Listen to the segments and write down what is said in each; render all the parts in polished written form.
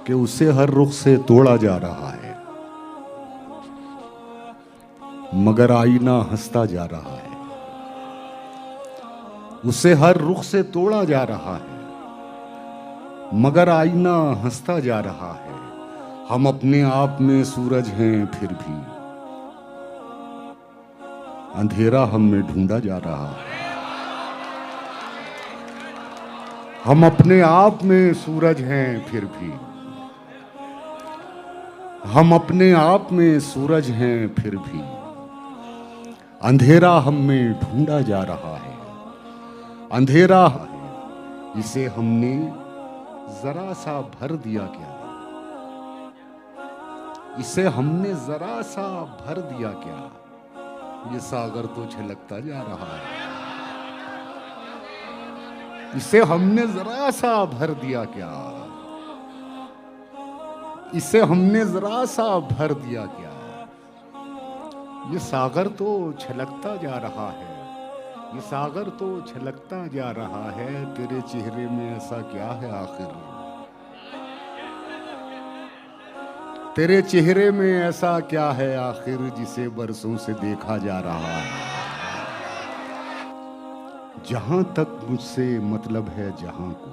कि उसे हर रुख से तोड़ा जा रहा है, मगर आईना हंसता जा रहा है। उसे हर रुख से तोड़ा जा रहा है, मगर आईना हंसता जा रहा है। हम अपने आप में सूरज हैं फिर भी अंधेरा हम में ढूंढा जा रहा है। हम अपने आप में सूरज हैं फिर भी, हम अपने आप में सूरज हैं फिर भी अंधेरा हम में ढूंढा जा रहा है। अंधेरा है, इसे हमने जरा सा भर दिया क्या? इसे हमने जरा सा भर दिया क्या? ये सागर तो छलकता जा रहा है। इसे हमने जरा सा भर दिया क्या? इसे हमने जरा सा भर दिया क्या? ये सागर तो छलकता जा रहा है। ये सागर तो छलकता जा रहा है। तेरे चेहरे में ऐसा क्या है आखिर? तेरे चेहरे में ऐसा क्या है आखिर जिसे बरसों से देखा जा रहा है? जहां तक मुझसे मतलब है जहां को,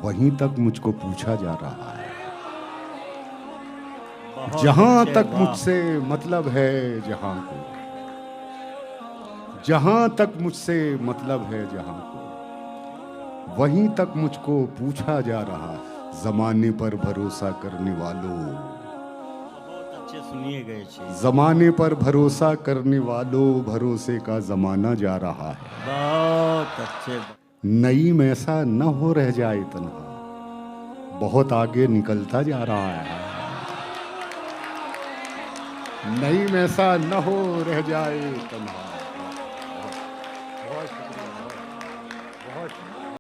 वहीं तक मुझको पूछा जा रहा है। जहां तक मुझसे मतलब है जहां को, जहां तक मुझसे मतलब है जहां को, वहीं तक मुझको पूछा जा रहा है। जमाने पर भरोसा करने वालों, बहुत अच्छे सुनिए गए छे। जमाने पर भरोसा करने वालों, भरोसे का जमाना जा रहा है। बहुत अच्छे। नईम ऐसा न हो रह जाए तन्हा, बहुत आगे निकलता जा रहा है। नईम ऐसा न हो रह जाए तन्हा,